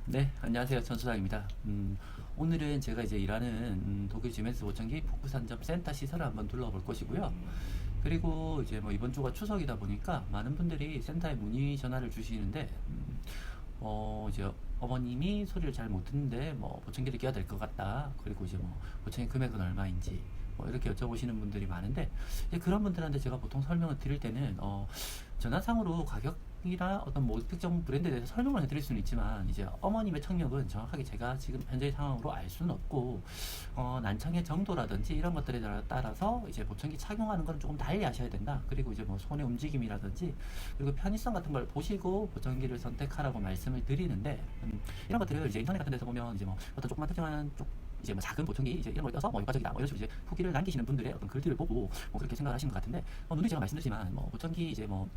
네, 안녕하세요. 전수장입니다. 오늘은 제가 이제 일하는 독일 지멘스 보청기 북부산점 센터 시설을 한번 둘러볼 것이고요. 그리고 이제 뭐 이번 주가 추석이다 보니까 많은 분들이 센터에 문의 전화를 주시는데, 이제 어머님이 소리를 잘 못 듣는데 뭐 보청기를 끼워야 될 것 같다. 그리고 이제 뭐 보청기 금액은 얼마인지 뭐 이렇게 여쭤보시는 분들이 많은데, 이제 그런 분들한테 제가 보통 설명을 드릴 때는 전화상으로 가격이나 어떤 뭐 특정 브랜드에 대해서 설명을 해드릴 수는 있지만, 이제 어머님의 청력은 정확하게 제가 지금 현재 상황으로 알 수는 없고, 난청의 정도라든지 이런 것들에 따라서 이제 보청기 착용하는 건 조금 달리 하셔야 된다. 그리고 이제 뭐 손의 움직임이라든지 그리고 편의성 같은 걸 보시고 보청기를 선택하라고 말씀을 드리는데, 이런 것들을 이제 인터넷 같은 데서 보면 이제 뭐 어떤 조그만 특정한 이제 뭐 작은 보청기 이제 이런 걸 떠서 뭐 효과적이다 뭐 이런 식으로 이제 후기를 남기시는 분들의 어떤 글들을 보고 뭐 그렇게 생각을 하시는 것 같은데, 눈이 제가 말씀드리지만 뭐 보청기 이제 뭐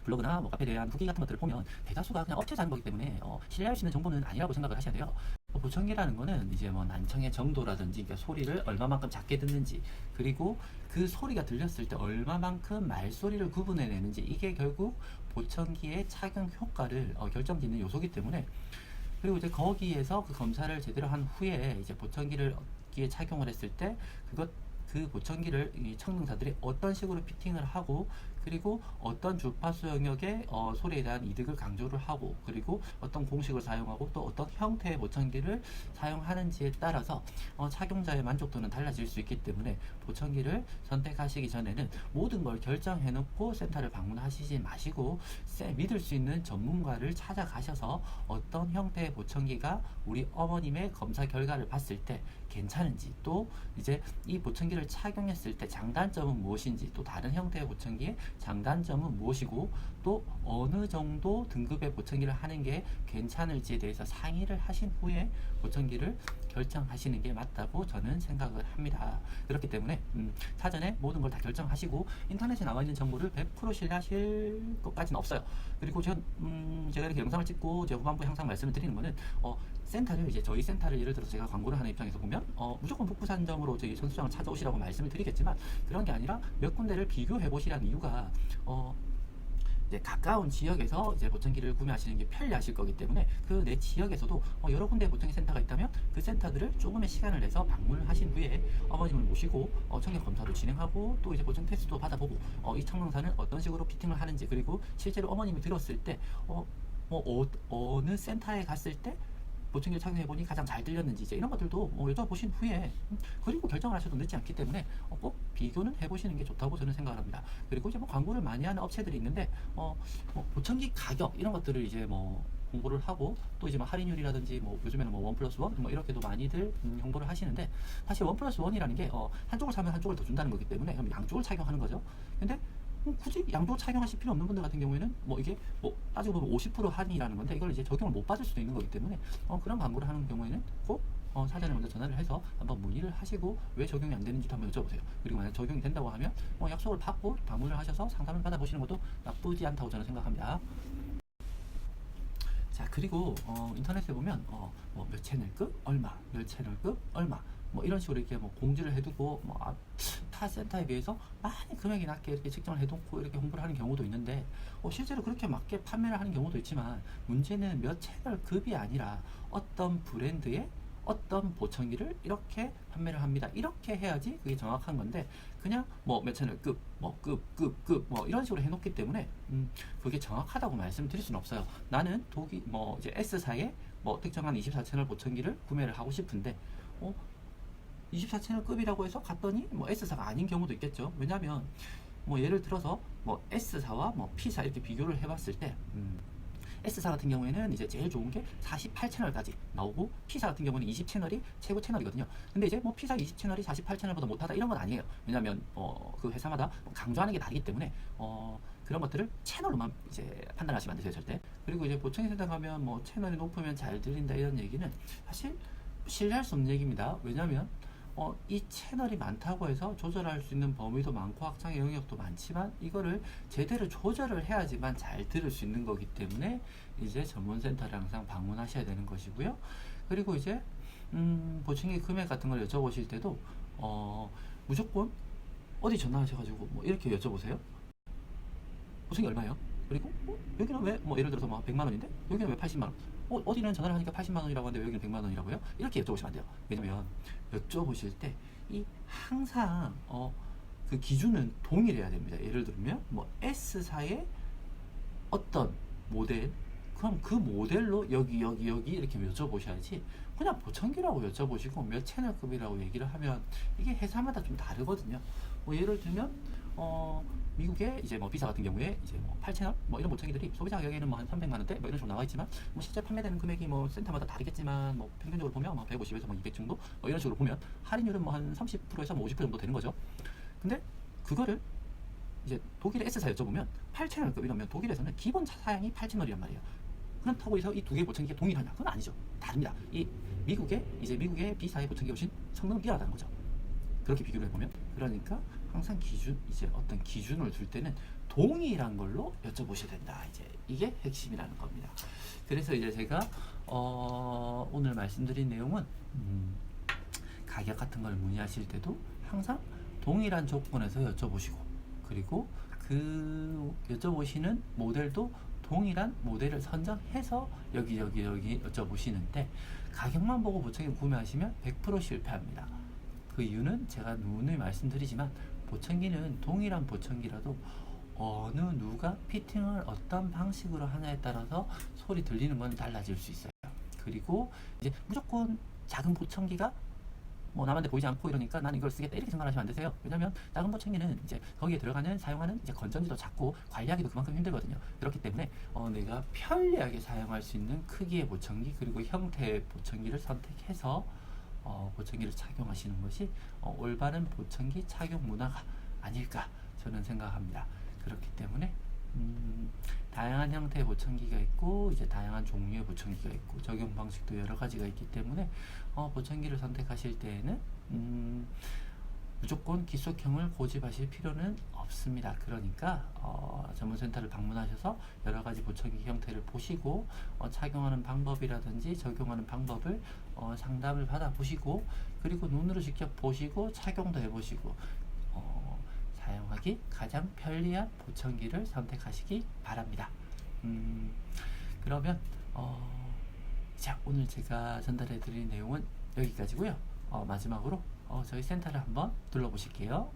블로그나 뭐 카페에 대한 후기 같은 것들을 보면 대다수가 그냥 업체에서 하는 거기 때문에 신뢰할 수 있는 정보는 아니라고 생각을 하셔야 돼요. 보청기라는 거는 이제 뭐 난청의 정도라든지, 그러니까 소리를 얼마만큼 작게 듣는지, 그리고 그 소리가 들렸을 때 얼마만큼 말소리를 구분해내는지, 이게 결국 보청기의 착용 효과를 결정짓는 요소기 때문에, 그리고 이제 거기에서 그 검사를 제대로 한 후에 이제 보청기를 귀에 착용을 했을 때 그 보청기를 이 청능사들이 어떤 식으로 피팅을 하고, 그리고 어떤 주파수 영역의 소리에 대한 이득을 강조를 하고, 그리고 어떤 공식을 사용하고 또 어떤 형태의 보청기를 사용하는지에 따라서 착용자의 만족도는 달라질 수 있기 때문에, 보청기를 선택하시기 전에는 모든 걸 결정해 놓고 센터를 방문하시지 마시고 믿을 수 있는 전문가를 찾아가셔서 어떤 형태의 보청기가 우리 어머님의 검사 결과를 봤을 때 괜찮은지, 또 이제 이 보청기를 착용했을 때 장단점은 무엇인지, 또 다른 형태의 보청기의 장단점은 무엇이고, 또 어느 정도 등급의 보청기를 하는 게 괜찮을지에 대해서 상의를 하신 후에 보청기를 결정하시는 게 맞다고 저는 생각을 합니다. 그렇기 때문에 사전에 모든 걸 다 결정하시고 인터넷에 나와 있는 정보를 100% 신뢰하실 것까지는 없어요. 그리고 제가 이렇게 영상을 찍고 제 후반부에 항상 말씀을 드리는 거는, 센터를 이제 저희 센터를 예를 들어서 제가 광고를 하는 입장에서 보면 무조건 북부산점으로 저희 전수장을 찾아오시라고 말씀을 드리겠지만, 그런 게 아니라 몇 군데를 비교해 보시라는 이유가, 이제 가까운 지역에서 이제 보청기를 구매하시는 게 편리하실 거기 때문에, 그 내 지역에서도 여러 군데 보청기 센터가 있다면 그 센터들을 조금의 시간을 내서 방문을 하신 후에 어머님을 모시고 청력 검사도 진행하고, 또 이제 보청 테스트도 받아보고, 이 청능사는 어떤 식으로 피팅을 하는지, 그리고 실제로 어머님이 들었을 때 어느 센터에 갔을 때 보청기를 착용해보니 가장 잘 들렸는지, 이제 이런 것들도 여쭤보신 후에 그리고 결정을 하셔도 늦지 않기 때문에 꼭 비교는 해보시는 게 좋다고 저는 생각을 합니다. 그리고 이제 뭐 광고를 많이 하는 업체들이 있는데, 보청기 가격 이런 것들을 이제 뭐 홍보를 하고, 또 이제 뭐 할인율이라든지 뭐 요즘에는 뭐 원 플러스 원 뭐 이렇게도 많이들 홍보를 하시는데, 사실 원 플러스 원이라는 게 한쪽을 사면 한쪽을 더 준다는 거기 때문에 그럼 양쪽을 착용하는 거죠. 근데 굳이 양쪽 착용하실 필요 없는 분들 같은 경우에는 이게 따지고 보면 50% 할인이라는 건데, 이걸 이제 적용을 못 받을 수도 있는 거기 때문에 그런 광고를 하는 경우에는 꼭 사전에 먼저 전화를 해서 한번 문의를 하시고 왜 적용이 안 되는지도 한번 여쭤보세요. 그리고 만약 적용이 된다고 하면 약속을 받고 방문을 하셔서 상담을 받아보시는 것도 나쁘지 않다고 저는 생각합니다. 자, 그리고 인터넷에 보면 몇 채널급 얼마, 몇 채널급 얼마 뭐 이런 식으로 이렇게 공지를 해두고 타 센터에 비해서 많이 금액이 낮게 이렇게 측정을 해놓고 이렇게 홍보를 하는 경우도 있는데, 실제로 그렇게 맞게 판매를 하는 경우도 있지만, 문제는 몇 채널급이 아니라 어떤 브랜드의 어떤 보청기를 이렇게 판매를 합니다. 이렇게 해야지 그게 정확한 건데, 그냥 몇 채널급, 급 이런 식으로 해놓기 때문에 그게 정확하다고 말씀드릴 수는 없어요. 나는 독일 이제 S사의 특정한 24채널 보청기를 구매를 하고 싶은데, 24채널급이라고 해서 갔더니 S사가 아닌 경우도 있겠죠. 왜냐하면 예를 들어서 S사와 P사 이렇게 비교를 해봤을 때, S사 같은 경우에는 이제 제일 좋은 게 48채널까지 나오고, P사 같은 경우는 20채널이 최고 채널이거든요. 근데 이제 P사 20채널이 48채널보다 못하다 이런 건 아니에요. 왜냐하면 그 회사마다 강조하는 게 다르기 때문에 그런 것들을 채널로만 이제 판단하시면 안 되세요, 절대. 그리고 이제 보청기 센터 가면 채널이 높으면 잘 들린다 이런 얘기는 사실 신뢰할 수 없는 얘기입니다. 왜냐하면 이 채널이 많다고 해서 조절할 수 있는 범위도 많고 확장의 영역도 많지만, 이거를 제대로 조절을 해야지만 잘 들을 수 있는 거기 때문에 이제 전문센터를 항상 방문하셔야 되는 것이고요. 그리고 이제 보청기 금액 같은 걸 여쭤보실 때도 무조건 어디 전화하셔가지고 이렇게 여쭤보세요. 보청기 얼마예요? 그리고 여기는 왜 예를 들어서 100만 원인데 여기는 왜 80만 원? 어디는 전화를 하니까 80만 원이라고 하는데 왜 여기는 100만 원이라고요? 이렇게 여쭤보시면 안 돼요. 왜냐면 여쭤보실 때 이 항상 그 기준은 동일해야 됩니다. 예를 들면 뭐 S사의 어떤 모델, 그럼 그 모델로 여기 이렇게 여쭤보셔야지 그냥 보청기라고 여쭤보시고 몇 채널급이라고 얘기를 하면 이게 회사마다 좀 다르거든요. 뭐 예를 들면 미국의 이제 뭐 비사 같은 경우에 이제 뭐 8채널 뭐 이런 보청기들이 소비자 가격에는 뭐 한 300만 원대 뭐 이런 식으로 나와 있지만 뭐 실제 판매되는 금액이 뭐 센터마다 다르겠지만 뭐 평균적으로 보면 뭐 150에서 뭐 200 정도 뭐 이런 식으로 보면 할인율은 뭐 한 30%에서 뭐 50% 정도 되는 거죠. 근데 그거를 이제 독일의 S사 여쭤보면 8채널급 이러면 독일에서는 기본 사양이 8채널이란 말이에요. 그렇다고 해서 이 두 개의 보청기가 동일하냐? 그건 아니죠. 다릅니다. 이 미국의 B사의 보청기가 훨씬 성능은 뛰어나다는 거죠. 그렇게 비교를 해보면. 그러니까 항상 이제 어떤 기준을 둘 때는 동일한 걸로 여쭤보셔야 된다. 이제 이게 핵심이라는 겁니다. 그래서 이제 제가 오늘 말씀드린 내용은 가격 같은 걸 문의하실 때도 항상 동일한 조건에서 여쭤보시고, 그리고 그 여쭤보시는 모델도 동일한 모델을 선정해서 여기 여쭤보시는데, 가격만 보고 보청기 구매하시면 100% 실패합니다. 그 이유는 제가 누누이 말씀드리지만 보청기는 동일한 보청기라도 어느 누가 피팅을 어떤 방식으로 하냐에 따라서 소리 들리는 건 달라질 수 있어요. 그리고 이제 무조건 작은 보청기가 뭐 남한테 보이지 않고 이러니까 난 이걸 쓰겠다 이렇게 생각하시면 안 되세요. 왜냐면 작은 보청기는 이제 거기에 사용하는 이제 건전지도 작고 관리하기도 그만큼 힘들거든요. 그렇기 때문에 내가 편리하게 사용할 수 있는 크기의 보청기 그리고 형태의 보청기를 선택해서 보청기를 착용하시는 것이 올바른 보청기 착용 문화가 아닐까 저는 생각합니다. 그렇기 때문에 다양한 형태의 보청기가 있고 이제 다양한 종류의 보청기가 있고 적용 방식도 여러 가지가 있기 때문에 보청기를 선택하실 때에는 무조건 기속형을 고집하실 필요는 없습니다. 그러니까 전문센터를 방문하셔서 여러 가지 보청기 형태를 보시고 착용하는 방법이라든지 적용하는 방법을 상담을 받아보시고, 그리고 눈으로 직접 보시고 착용도 해보시고 사용하기 가장 편리한 보청기를 선택하시기 바랍니다. 그러면 자, 오늘 제가 전달해 드린 내용은 여기까지고요. 마지막으로 저희 센터를 한번 둘러보실게요.